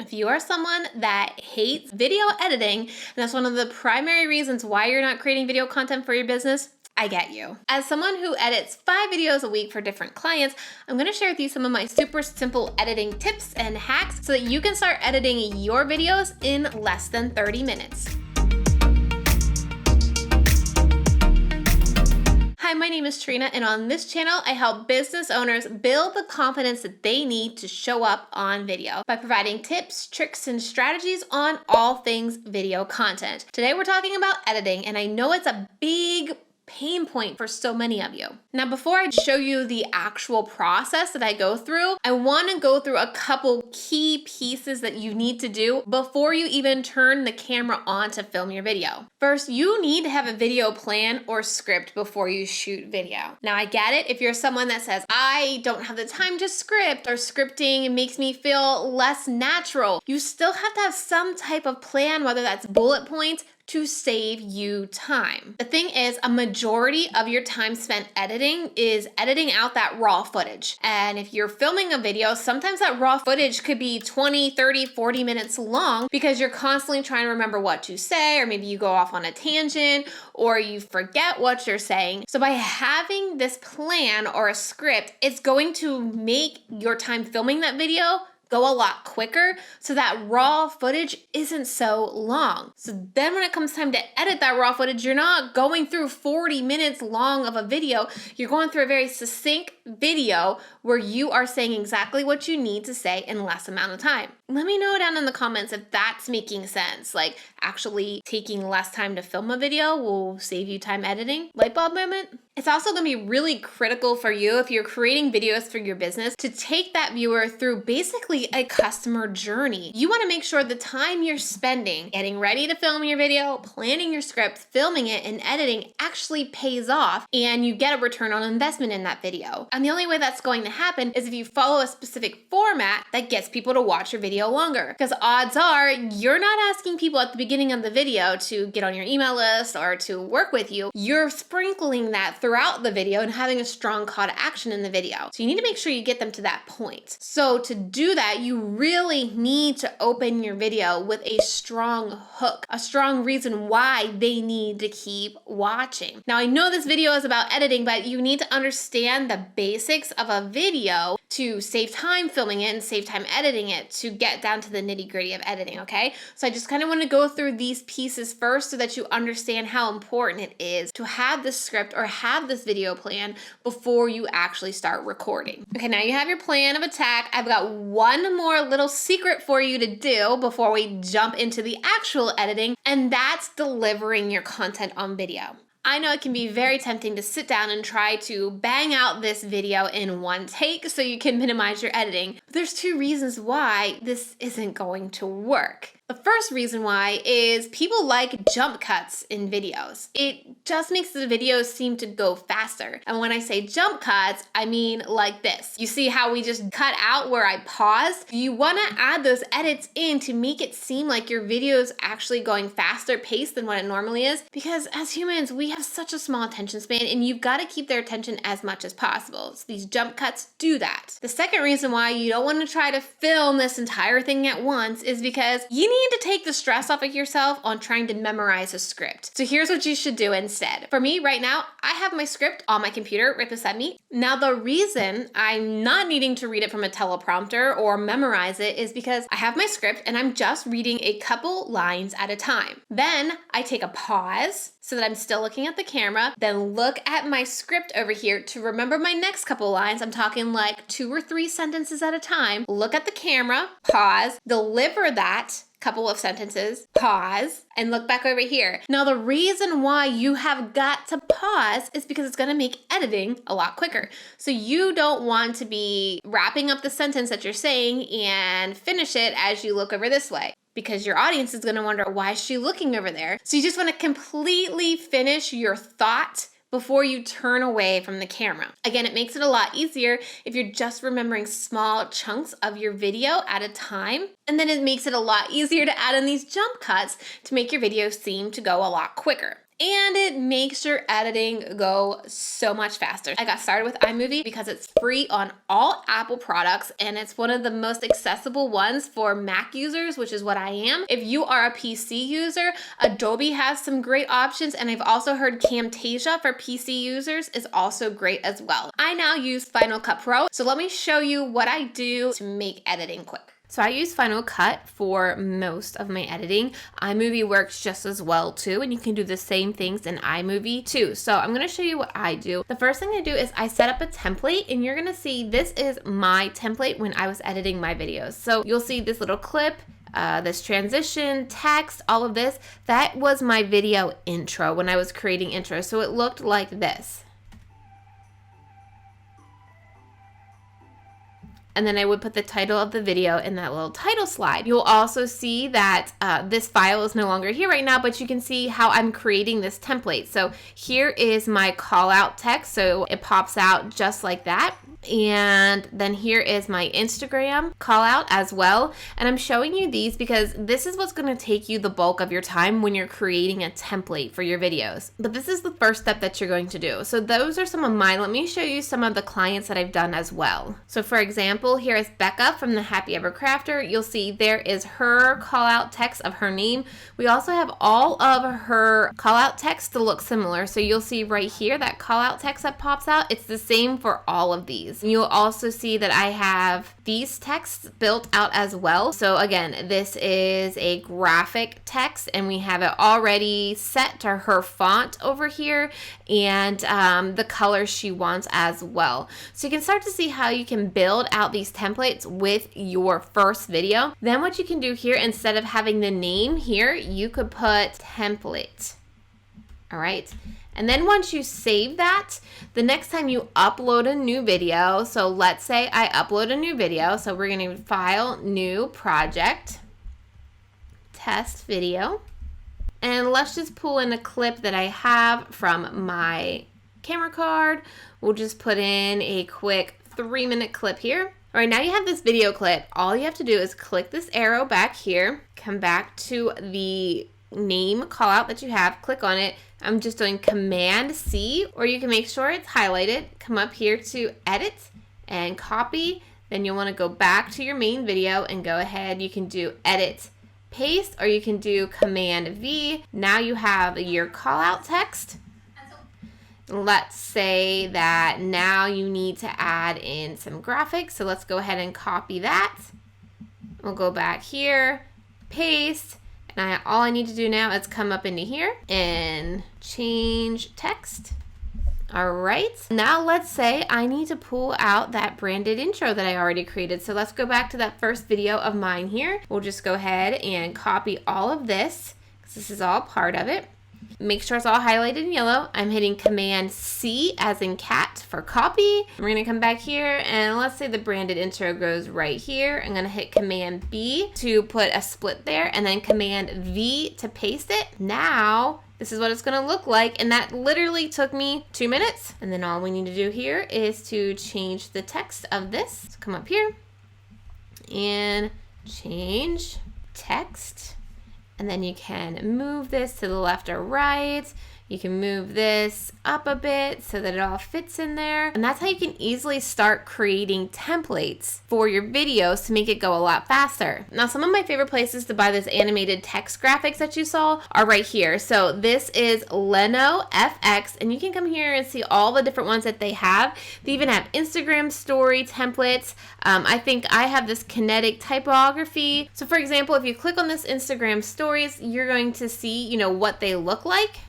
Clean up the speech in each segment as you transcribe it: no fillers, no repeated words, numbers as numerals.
If you are someone that hates video editing, and that's one of the primary reasons why you're not creating video content for your business, I get you. As someone who edits 5 videos a week for different clients, I'm gonna share with you some of my super simple editing tips and hacks so that you can start editing your videos in less than 30 minutes. Hi, my name is Trina, and on this channel, I help business owners build the confidence that they need to show up on video by providing tips, tricks, and strategies on all things video content. Today, we're talking about editing, and I know it's a big pain point for so many of you. Now, before I show you the actual process that I go through, I want to go through a couple key pieces that you need to do before you even turn the camera on to film your video. First, you need to have a video plan or script before you shoot video. Now, I get it if you're someone that says, I don't have the time to script, or scripting makes me feel less natural. You still have to have some type of plan, whether that's bullet points, to save you time. The thing is, a majority of your time spent editing is editing out that raw footage. And if you're filming a video, sometimes that raw footage could be 20, 30, 40 minutes long because you're constantly trying to remember what to say, or maybe you go off on a tangent, or you forget what you're saying. So by having this plan or a script, it's going to make your time filming that video go a lot quicker, so that raw footage isn't so long. So then when it comes time to edit that raw footage, you're not going through 40 minutes long of a video. You're going through a very succinct video where you are saying exactly what you need to say in less amount of time. Let me know down in the comments if that's making sense. Like, actually taking less time to film a video will save you time editing. Light bulb moment? It's also gonna be really critical for you if you're creating videos for your business to take that viewer through basically a customer journey. You wanna make sure the time you're spending getting ready to film your video, planning your script, filming it, and editing actually pays off, and you get a return on investment in that video. And the only way that's going to happen is if you follow a specific format that gets people to watch your video longer. Because odds are you're not asking people at the beginning of the video to get on your email list or to work with you. You're sprinkling that throughout the video and having a strong call to action in the video. So you need to make sure you get them to that point. So to do that, you really need to open your video with a strong hook, a strong reason why they need to keep watching. Now, I know this video is about editing, but you need to understand the basics of a video to save time filming it and save time editing it, to get down to the nitty-gritty of editing, okay? So I just kind of want to go through these pieces first so that you understand how important it is to have this script or have this video plan before you actually start recording. Okay, now you have your plan of attack. I've got one more little secret for you to do before we jump into the actual editing, and that's delivering your content on video. I know it can be very tempting to sit down and try to bang out this video in one take so you can minimize your editing. But there's 2 reasons why this isn't going to work. The first reason why is people like jump cuts in videos. It just makes the videos seem to go faster. And when I say jump cuts, I mean like this. You see how we just cut out where I paused? You want to add those edits in to make it seem like your video is actually going faster paced than what it normally is. Because as humans, we have such a small attention span, and you've got to keep their attention as much as possible. So these jump cuts do that. The second reason why you don't want to try to film this entire thing at once is because you need to take the stress off of yourself on trying to memorize a script. So here's what you should do instead. For me right now, I have my script on my computer right beside me. Now, the reason I'm not needing to read it from a teleprompter or memorize it is because I have my script and I'm just reading a couple lines at a time. Then I take a pause so that I'm still looking at the camera, then look at my script over here to remember my next couple lines. I'm talking like 2 or 3 sentences at a time. Look at the camera, pause, deliver that couple of sentences, pause, and look back over here. Now, the reason why you have got to pause is because it's gonna make editing a lot quicker. So you don't want to be wrapping up the sentence that you're saying and finish it as you look over this way, because your audience is gonna wonder, why is she looking over there? So you just wanna completely finish your thought before you turn away from the camera. Again, it makes it a lot easier if you're just remembering small chunks of your video at a time. And then it makes it a lot easier to add in these jump cuts to make your video seem to go a lot quicker. and it makes your editing go so much faster. I got started with iMovie because it's free on all Apple products and it's one of the most accessible ones for Mac users, which is what I am. If you are a PC user, Adobe has some great options, and I've also heard Camtasia for PC users is also great as well. I now use Final Cut Pro, so let me show you what I do to make editing quick. So I use Final Cut for most of my editing. iMovie works just as well too, and you can do the same things in iMovie too. So I'm gonna show you what I do. The first thing I do is I set up a template, and you're gonna see this is my template when I was editing my videos. So you'll see this little clip, this transition, text, all of this. That was my video intro when I was creating intros. So it looked like this. And then I would put the title of the video in that little title slide. You'll also see that this file is no longer here right now, but you can see how I'm creating this template. So here is my call out text. So it pops out just like that. And then here is my Instagram call out as well. And I'm showing you these because this is what's going to take you the bulk of your time when you're creating a template for your videos. But this is the first step that you're going to do. So those are some of mine. Let me show you some of the clients that I've done as well. So for example, here is Becca from the Happy Ever Crafter. You'll see there is her call out text of her name. We also have all of her call out text to look similar. So you'll see right here that call out text that pops out. It's the same for all of these. You'll also see that I have these texts built out as well. So again, this is a graphic text and we have it already set to her font over here and the color she wants as well. So you can start to see how you can build out these templates with your first video. Then what you can do here, instead of having the name here, you could put template. All right. And then once you save that, the next time you upload a new video, so let's say I upload a new video, so we're going to file, new project, test video, and let's just pull in a clip that I have from my camera card. We'll just put in a quick 3-minute clip here. All right, now you have this video clip. All you have to do is click this arrow back here, come back to the name call out that you have, click on it. I'm just doing Command C, or you can make sure it's highlighted. Come up here to edit and copy. Then you'll want to go back to your main video and go ahead. You can do edit, paste, or you can do Command V. Now you have your call out text. Let's say that now you need to add in some graphics. So let's go ahead and copy that. We'll go back here, paste. And all I need to do now is come up into here and change text. All right. Now let's say I need to pull out that branded intro that I already created. So let's go back to that first video of mine here. We'll just go ahead and copy all of this because this is all part of it. Make sure it's all highlighted in yellow. I'm hitting Command C as in cat for copy. We're gonna come back here and let's say the branded intro goes right here. I'm gonna hit Command B to put a split there and then Command V to paste it. Now, this is what it's gonna look like, and that literally took me 2 minutes. And then all we need to do here is to change the text of this. So come up here and change text. And then you can move this to the left or right. You can move this up a bit so that it all fits in there. And that's how you can easily start creating templates for your videos to make it go a lot faster. Now, some of my favorite places to buy this animated text graphics that you saw are right here. So this is Leno FX, and you can come here and see all the different ones that they have. They even have Instagram story templates. I think I have this kinetic typography. So for example, if you click on this Instagram stories, you're going to see, what they look like.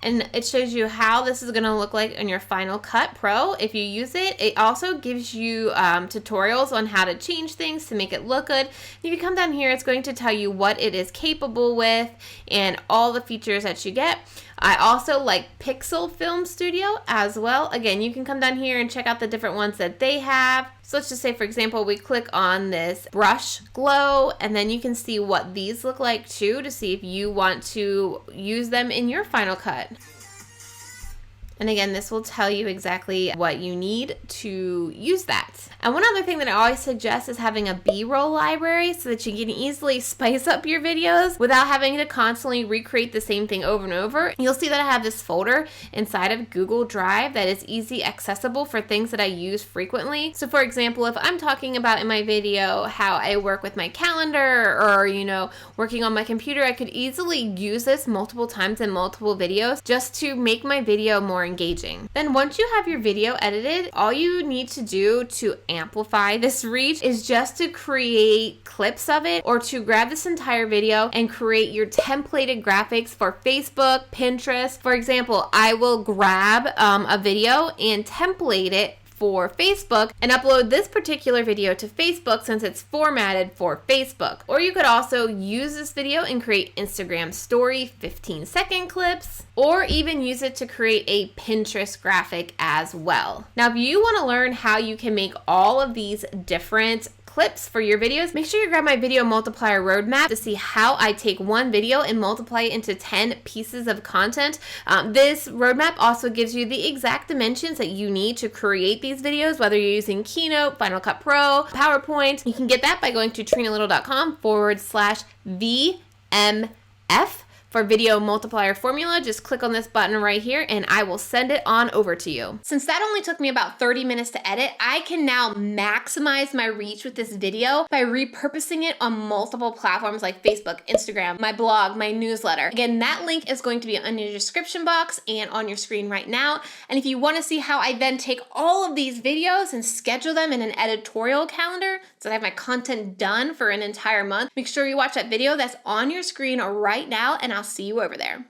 And it shows you how this is going to look like in your Final Cut Pro if you use it. It also gives you tutorials on how to change things to make it look good. If you come down here, it's going to tell you what it is capable with and all the features that you get. I also like Pixel Film Studio as well. Again, you can come down here and check out the different ones that they have. So let's just say, for example, we click on this brush glow, and then you can see what these look like too to see if you want to use them in your Final Cut. And again, this will tell you exactly what you need to use that. And one other thing that I always suggest is having a B-roll library so that you can easily spice up your videos without having to constantly recreate the same thing over and over. You'll see that I have this folder inside of Google Drive that is easy accessible for things that I use frequently. So for example, if I'm talking about in my video how I work with my calendar or, working on my computer, I could easily use this multiple times in multiple videos just to make my video more engaging. Then once you have your video edited, all you need to do to amplify this reach is just to create clips of it, or to grab this entire video and create your templated graphics for Facebook, Pinterest. For example, I will grab a video and template it for Facebook and upload this particular video to Facebook since it's formatted for Facebook. Or you could also use this video and create Instagram story 15-second clips, or even use it to create a Pinterest graphic as well. Now, if you want to learn how you can make all of these different clips for your videos, make sure you grab my video multiplier roadmap to see how I take one video and multiply it into 10 pieces of content. This roadmap also gives you the exact dimensions that you need to create these videos, whether you're using Keynote, Final Cut Pro, PowerPoint. You can get that by going to trinalittle.com/VMF. For video multiplier formula, just click on this button right here and I will send it on over to you. Since that only took me about 30 minutes to edit, I can now maximize my reach with this video by repurposing it on multiple platforms like Facebook, Instagram, my blog, my newsletter. Again, that link is going to be in your description box and on your screen right now. And if you want to see how I then take all of these videos and schedule them in an editorial calendar so that I have my content done for an entire month, make sure you watch that video that's on your screen right now, and I'll see you over there.